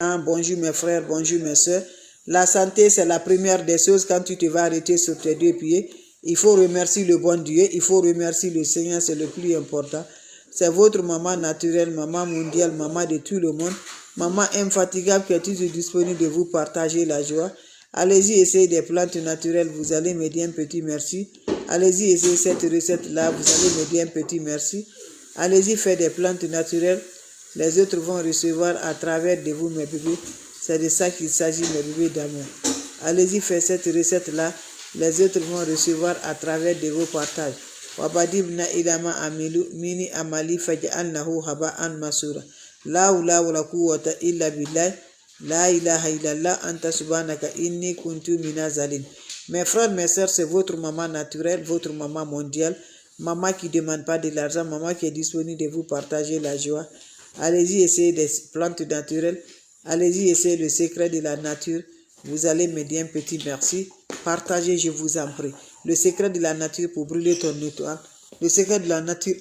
Bonjour mes frères, bonjour mes soeurs. La santé, c'est la première des choses quand tu te vas arrêter sur tes deux pieds. Il faut remercier le bon Dieu, il faut remercier le Seigneur, c'est le plus important. C'est votre maman naturelle, maman mondiale, maman de tout le monde. Maman infatigable qui est toujours disponible de vous partager la joie. Allez-y, essayez des plantes naturelles, vous allez me dire un petit merci. Allez-y, essayez cette recette-là, vous allez me dire un petit merci. Allez-y, faire des plantes naturelles. Les autres vont recevoir à travers de vous, mes bébés. C'est de ça qu'il s'agit, mes bébés d'amour. Allez-y, faire cette recette-là. Les autres vont recevoir à travers de vos partages. Wabadibna ilama amilu mini amali faj'alnahu haba'an masura. La hawla wala quwwata illa billah. La ilaha illallah anta subhanaka inni kuntu minazalin. Mes frères, mes sœurs, c'est votre maman naturelle, votre maman mondiale. Maman qui ne demande pas de l'argent, maman qui est disponible de vous partager la joie. Allez-y, essayez des plantes naturelles. Allez-y, essayez le secret de la nature. Vous allez me dire un petit merci. Partagez, je vous en prie. Le secret de la nature pour brûler ton étoile. Le secret de la nature.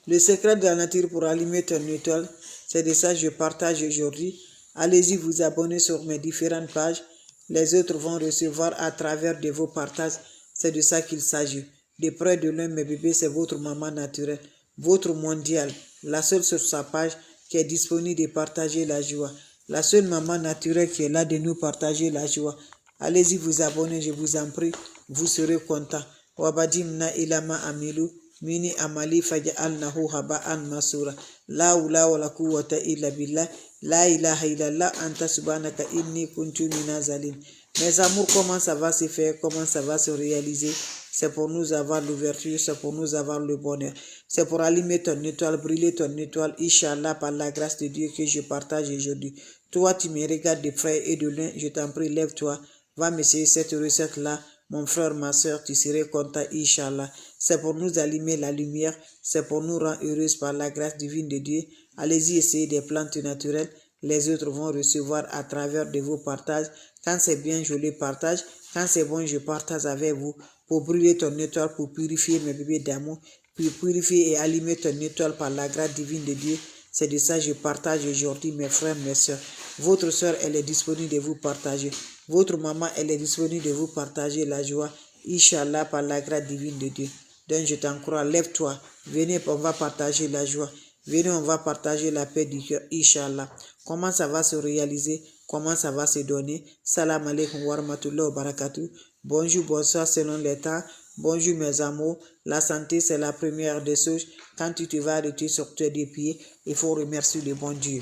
Le secret de la nature pour allumer ton étoile. C'est de ça que je partage aujourd'hui. Allez-y, vous abonner sur mes différentes pages. Les autres vont recevoir à travers de vos partages. C'est de ça qu'il s'agit. De près de l'un, mes bébés, c'est votre maman naturelle, votre mondiale, la seule sur sa page qui est disponible de partager la joie. La seule maman naturelle qui est là de nous partager la joie. Allez-y vous abonner, je vous en prie, vous serez content. Wabadimna ilama amilu, mini amali faj'alnahu haba'an masura. La hawla wala quwwata illa billah. La ilaha illallah anta subhanaka inni kuntu minazalin. Mes amours, comment ça va se faire, comment ça va se réaliser? C'est pour nous avoir l'ouverture, c'est pour nous avoir le bonheur. C'est pour allumer ton étoile, brûler ton étoile, Inch'Allah, par la grâce de Dieu que je partage aujourd'hui. Toi, tu me regardes de près et de loin, je t'en prie, lève-toi, va m'essayer cette recette-là. Mon frère, ma soeur, tu serais content, Inch'Allah. C'est pour nous allumer la lumière, c'est pour nous rendre heureuses par la grâce divine de Dieu. Allez-y, essayez des plantes naturelles. Les autres vont recevoir à travers de vos partages. Quand c'est bien, je les partage. Quand c'est bon, je partage avec vous pour brûler ton étoile, pour purifier mes bébés d'amour, pour purifier et allumer ton étoile par la grâce divine de Dieu. C'est de ça que je partage aujourd'hui, mes frères, mes soeurs. Votre soeur, elle est disponible de vous partager. Votre maman, elle est disponible de vous partager la joie, Inch'Allah, par la grâce divine de Dieu. Donc je t'encourage, lève-toi, venez, on va partager la joie. Venez, on va partager la paix du cœur, Inch'Allah. Comment ça va se réaliser? Comment ça va se donner? Salam alaikum wa rahmatullahi wa barakatuh. Bonjour, bonsoir selon les temps. Bonjour mes amours. La santé, c'est la première des choses. Quand tu te vas arrêter sur tes deux pieds, il faut remercier le bon Dieu.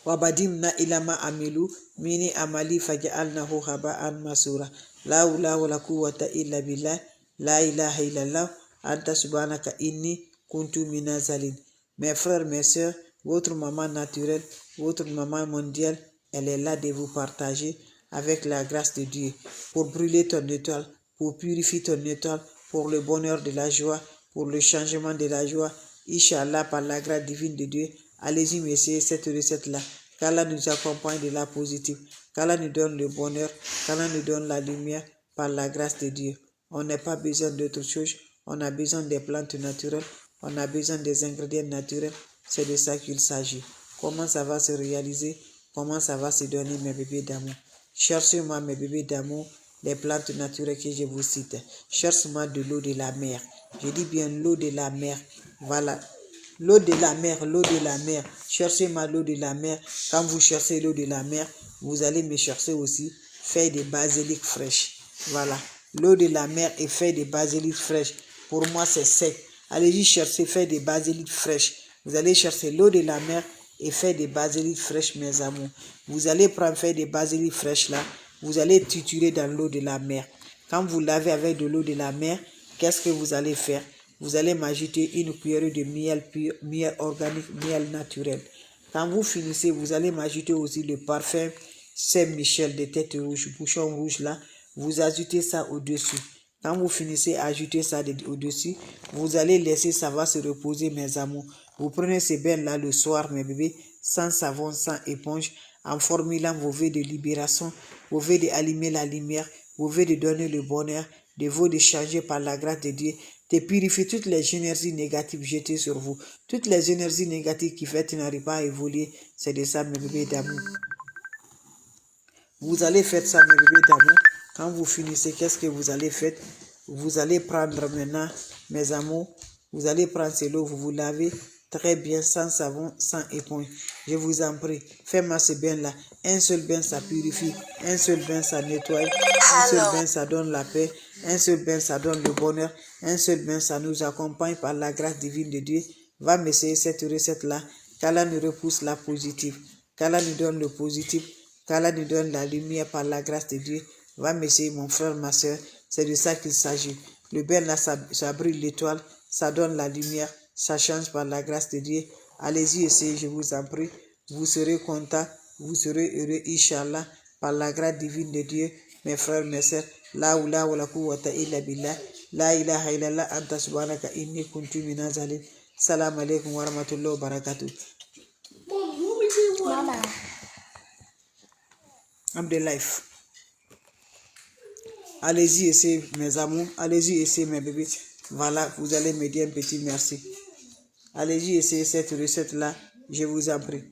Wabadimna ilama amilu mini amali faj'alnahu haba'an masura. La hawla wala quwwata illa billah. La ilaha illallah anta subhanaka inni kuntu minazalin. Mes frères, mes soeurs, votre maman naturelle, votre maman mondiale, elle est là de vous partager avec la grâce de Dieu pour brûler ton étoile, pour purifier ton étoile, pour le bonheur de la joie, pour le changement de la joie. Inch'Allah, par la grâce divine de Dieu, allez-y, messieurs, cette recette-là. Qu'Allah nous accompagne de la positive, qu'Allah nous donne le bonheur, qu'Allah nous donne la lumière par la grâce de Dieu. On n'a pas besoin d'autre chose, on a besoin des plantes naturelles, on a besoin des ingrédients naturels, c'est de ça qu'il s'agit. Comment ça va se réaliser? Comment ça va se donner, mes bébés d'amour? Cherchez-moi, mes bébés d'amour, les plantes naturelles que je vous cite. Cherchez-moi de l'eau de la mer. Je dis bien l'eau de la mer. Voilà. L'eau de la mer, l'eau de la mer. Cherchez-moi l'eau de la mer. Quand vous cherchez l'eau de la mer, vous allez me chercher aussi feuilles de basilic fraîches. Voilà. L'eau de la mer et feuilles de basilic fraîches. Pour moi, c'est sec. Allez-y chercher feuilles de basilic fraîches. Vous allez chercher l'eau de la mer et feuilles de basilic fraîches, mes amours. Vous allez prendre feuilles de basilic fraîches là. Vous allez triturer dans l'eau de la mer. Quand vous lavez avec de l'eau de la mer, qu'est-ce que vous allez faire? Vous allez m'ajouter une cuillerée de miel pur, miel organique, miel naturel. Quand vous finissez, vous allez m'ajouter aussi le parfum Saint-Michel de tête rouge, bouchon rouge là. Vous ajoutez ça au-dessus. Quand vous finissez à ajouter ça au-dessus, vous allez laisser ça va se reposer, mes amours. Vous prenez ces bains-là le soir, mes bébés, sans savon, sans éponge, en formulant vos vœux de libération, vos vœux d'allumer la lumière, vos vœux de donner le bonheur, de vous de changer par la grâce de Dieu, de purifier toutes les énergies négatives jetées sur vous. Toutes les énergies négatives qui font que tu n'arrives pas à évoluer, c'est de ça, mes bébés d'amour. Vous allez faire ça, mes bébés d'amour. Quand vous finissez, qu'est-ce que vous allez faire? Vous allez prendre maintenant, mes amours, vous allez prendre ce l'eau, vous vous lavez très bien, sans savon, sans éponge. Je vous en prie, faites-moi ce bain-là. Un seul bain, ça purifie. Un seul bain, ça nettoie. Un seul bain, ça donne la paix. Un seul bain, ça donne le bonheur. Un seul bain, ça nous accompagne par la grâce divine de Dieu. Va m'essayer cette recette-là. Qu'Allah nous repousse la positive. Qu'Allah nous donne le positif. Qu'Allah nous donne la lumière par la grâce de Dieu. Va m'essayer, mon frère, ma soeur. C'est de ça qu'il s'agit. Le bain là, ça brille l'étoile, ça donne la lumière, ça change par la grâce de Dieu. Allez-y, essayez, je vous en prie. Vous serez content, vous serez heureux, Inch'Allah, par la grâce divine de Dieu. Mes frères, mes sœurs, la oula wa la quwwata illa billah, la ilaha illallah, anta subhanaka inni kuntu minaz zalim. Salam alaikum wa rahmatullahi wa barakatuh. Mama. I'm the life. Allez-y, essayez, mes amours. Allez-y, essayez, mes bébés. Voilà, vous allez me dire un petit merci. Allez-y, essayez cette recette-là. Je vous en prie.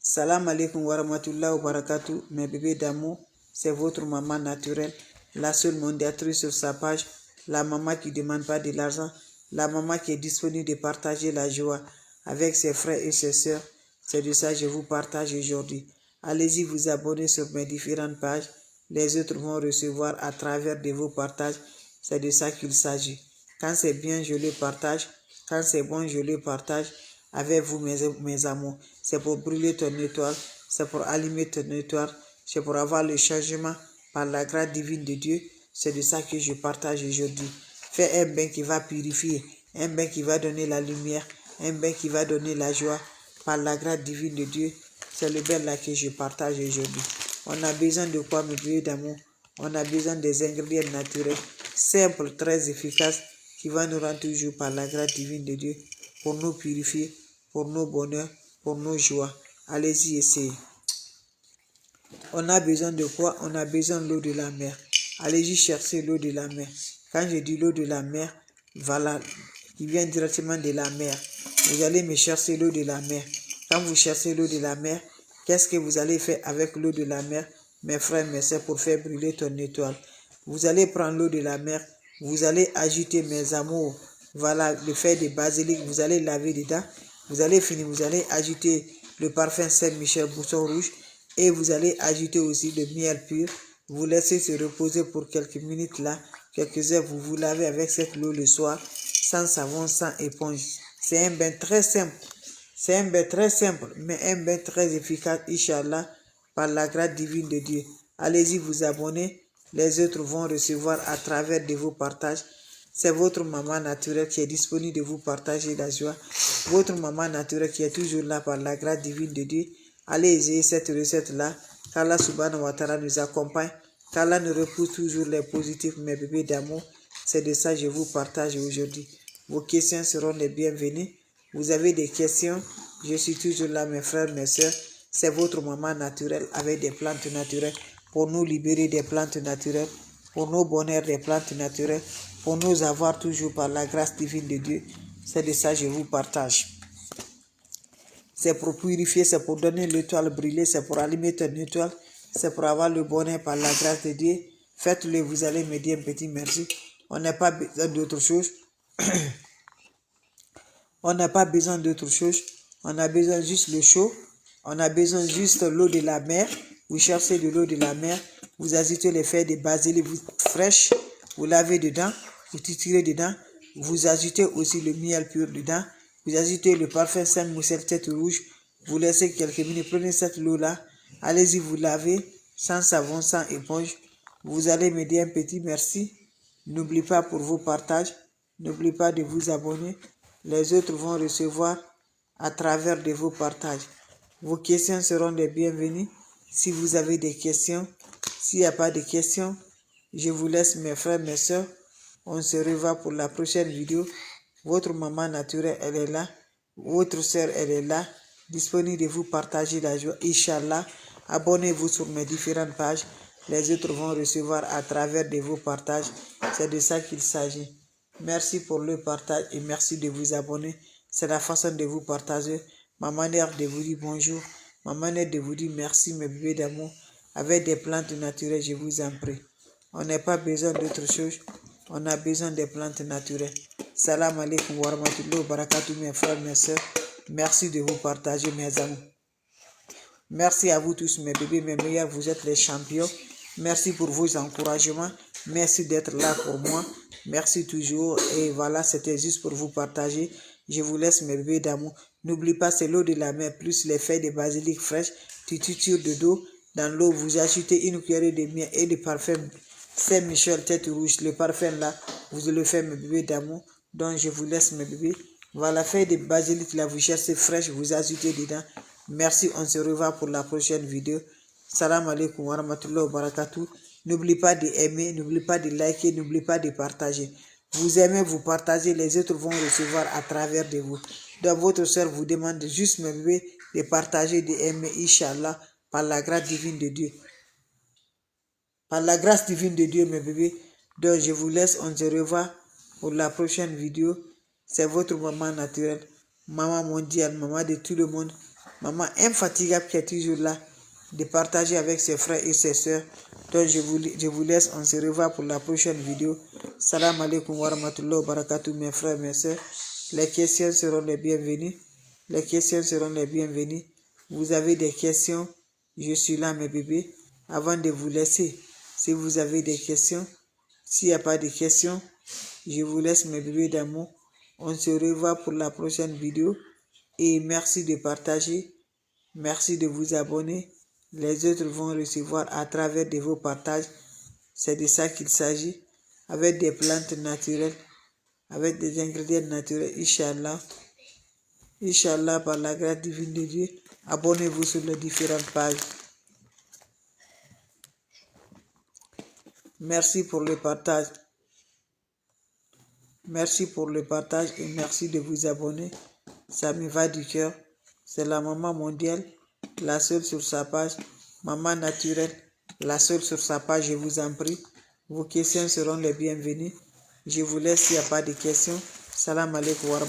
Salam alaikum wa rahmatullahi wa barakatuh. Mes bébés d'amour, c'est votre maman naturelle, la seule mondiatrice sur sa page, la maman qui ne demande pas de l'argent, la maman qui est disponible de partager la joie avec ses frères et ses sœurs. C'est de ça que je vous partage aujourd'hui. Allez-y vous abonner sur mes différentes pages. Les autres vont recevoir à travers de vos partages. C'est de ça qu'il s'agit. Quand c'est bien, je le partage. Quand c'est bon, je le partage avec vous, mes amours. C'est pour brûler ton étoile. C'est pour allumer ton étoile. C'est pour avoir le changement par la grâce divine de Dieu. C'est de ça que je partage aujourd'hui. Fais un bain qui va purifier. Un bain qui va donner la lumière. Un bain qui va donner la joie par la grâce divine de Dieu. C'est le bain là que je partage aujourd'hui. On a besoin de quoi, mes bébés d'amour? On a besoin des ingrédients naturels, simples, très efficaces, qui vont nous rendre toujours par la grâce divine de Dieu, pour nous purifier, pour nos bonheurs, pour nos joies. Allez-y, essayez. On a besoin de quoi? On a besoin de l'eau de la mer. Allez-y chercher l'eau de la mer. Quand je dis l'eau de la mer, voilà, qui vient directement de la mer. Vous allez me chercher l'eau de la mer. Quand vous cherchez l'eau de la mer, qu'est-ce que vous allez faire avec l'eau de la mer, mes frères, mes sœurs, pour faire brûler ton étoile? Vous allez prendre l'eau de la mer, vous allez ajouter, mes amours, voilà, le fer de basilic, vous allez laver dedans. Vous allez finir, vous allez ajouter le parfum Saint-Michel Bouton Rouge et vous allez ajouter aussi le miel pur. Vous laissez se reposer pour quelques minutes là, quelques heures, vous vous lavez avec cette eau le soir, sans savon, sans éponge. C'est un bain très simple. C'est un bain très simple, mais un bain très efficace, Inch'Allah, par la grâce divine de Dieu. Allez-y vous abonner. Les autres vont recevoir à travers de vos partages. C'est votre maman naturelle qui est disponible de vous partager la joie. Votre maman naturelle qui est toujours là par la grâce divine de Dieu. Allez essayer cette recette-là. Qu'Allah subhanahu wa ta'ala nous accompagne. Qu'Allah nous repousse toujours les positifs, mes bébés d'amour. C'est de ça que je vous partage aujourd'hui. Vos questions seront les bienvenues. Vous avez des questions, je suis toujours là, mes frères, mes sœurs. C'est votre maman naturelle avec des plantes naturelles pour nous libérer des plantes naturelles, pour nos bonheurs des plantes naturelles, pour nous avoir toujours par la grâce divine de Dieu. C'est de ça que je vous partage. C'est pour purifier, c'est pour donner l'étoile brûlée, c'est pour allumer ton étoile, c'est pour avoir le bonheur par la grâce de Dieu. Faites-le, vous allez me dire un petit merci. On n'a pas besoin d'autre chose. On n'a pas besoin d'autre chose. On a besoin juste le chaud. On a besoin juste l'eau de la mer. Vous cherchez de l'eau de la mer. Vous ajoutez les feuilles de basilic fraîches. Vous lavez dedans. Vous titrez dedans. Vous ajoutez aussi le miel pur dedans. Vous ajoutez le parfum Saint-Michel tête rouge. Vous laissez quelques minutes. Prenez cette eau-là. Allez-y vous lavez. Sans savon, sans éponge. Vous allez me dire un petit merci. N'oubliez pas pour vos partages. N'oubliez pas de vous abonner. Les autres vont recevoir à travers de vos partages. Vos questions seront les bienvenues. Si vous avez des questions, s'il n'y a pas de questions, je vous laisse, mes frères, mes sœurs. On se revoit pour la prochaine vidéo. Votre maman naturelle, elle est là. Votre sœur, elle est là. Disponible de vous partager la joie. Inch'Allah, abonnez-vous sur mes différentes pages. les autres vont recevoir à travers de vos partages. C'est de ça qu'il s'agit. Merci pour le partage et merci de vous abonner. C'est la façon de vous partager, ma manière de vous dire bonjour, ma manière de vous dire merci mes bébés d'amour. Avec des plantes naturelles, je vous en prie. On n'a pas besoin d'autre chose, on a besoin des plantes naturelles. Salam alaikum wa rahmatullahi wa barakatuh mes frères, mes soeurs. Merci de vous partager mes amours. Merci à vous tous mes bébés, mes meilleurs, vous êtes les champions. Merci pour vos encouragements. Merci d'être là pour moi. Merci toujours. Et voilà, c'était juste pour vous partager. Je vous laisse mes bébés d'amour. N'oublie pas, c'est l'eau de la mer plus les feuilles de basilic fraîche. Tu titures de dos. Dans l'eau, vous ajoutez une cuillerée de miel et de parfum Saint-Michel tête rouge. Le parfum là, vous le faites mes bébés d'amour. Donc je vous laisse mes bébés. Voilà, feuille de basilic là, vous cherchez fraîche, vous ajoutez dedans. Merci, on se revoit pour la prochaine vidéo. Salam alaikum wa rahmatullahi wa barakatuh. N'oublie pas d'aimer, n'oublie pas de liker, n'oublie pas de partager. Vous aimez, vous partagez, les autres vont recevoir à travers de vous. Donc votre soeur vous demande juste, mes bébés, de partager, d'aimer, Inch'Allah, par la grâce divine de Dieu. Par la grâce divine de Dieu, mes bébés. Donc je vous laisse, on se revoit pour la prochaine vidéo. C'est votre maman naturelle, maman mondiale, maman de tout le monde. Maman infatigable qui est toujours là, de partager avec ses frères et ses soeurs. Donc je vous laisse, on se revoit pour la prochaine vidéo. Salam alaikum wa rahmatullahi wa barakatuh mes frères, mes soeurs. Les questions seront les bienvenues. Les questions seront les bienvenues. Vous avez des questions, je suis là mes bébés. Avant de vous laisser, si vous avez des questions, s'il n'y a pas de questions, je vous laisse mes bébés d'amour. On se revoit pour la prochaine vidéo. Et merci de partager, merci de vous abonner. Les autres vont recevoir à travers de vos partages. C'est de ça qu'il s'agit. Avec des plantes naturelles, avec des ingrédients naturels, Inch'Allah. Inch'Allah, par la grâce divine de Dieu, abonnez-vous sur les différentes pages. Merci pour le partage. Merci pour le partage et merci de vous abonner. Ça me va du cœur. C'est la maman mondiale, la seule sur sa page. Maman naturelle, la seule sur sa page, je vous en prie. Vos questions seront les bienvenues. Je vous laisse s'il n'y a pas de questions. Salam alaikum wa rahmatullahi.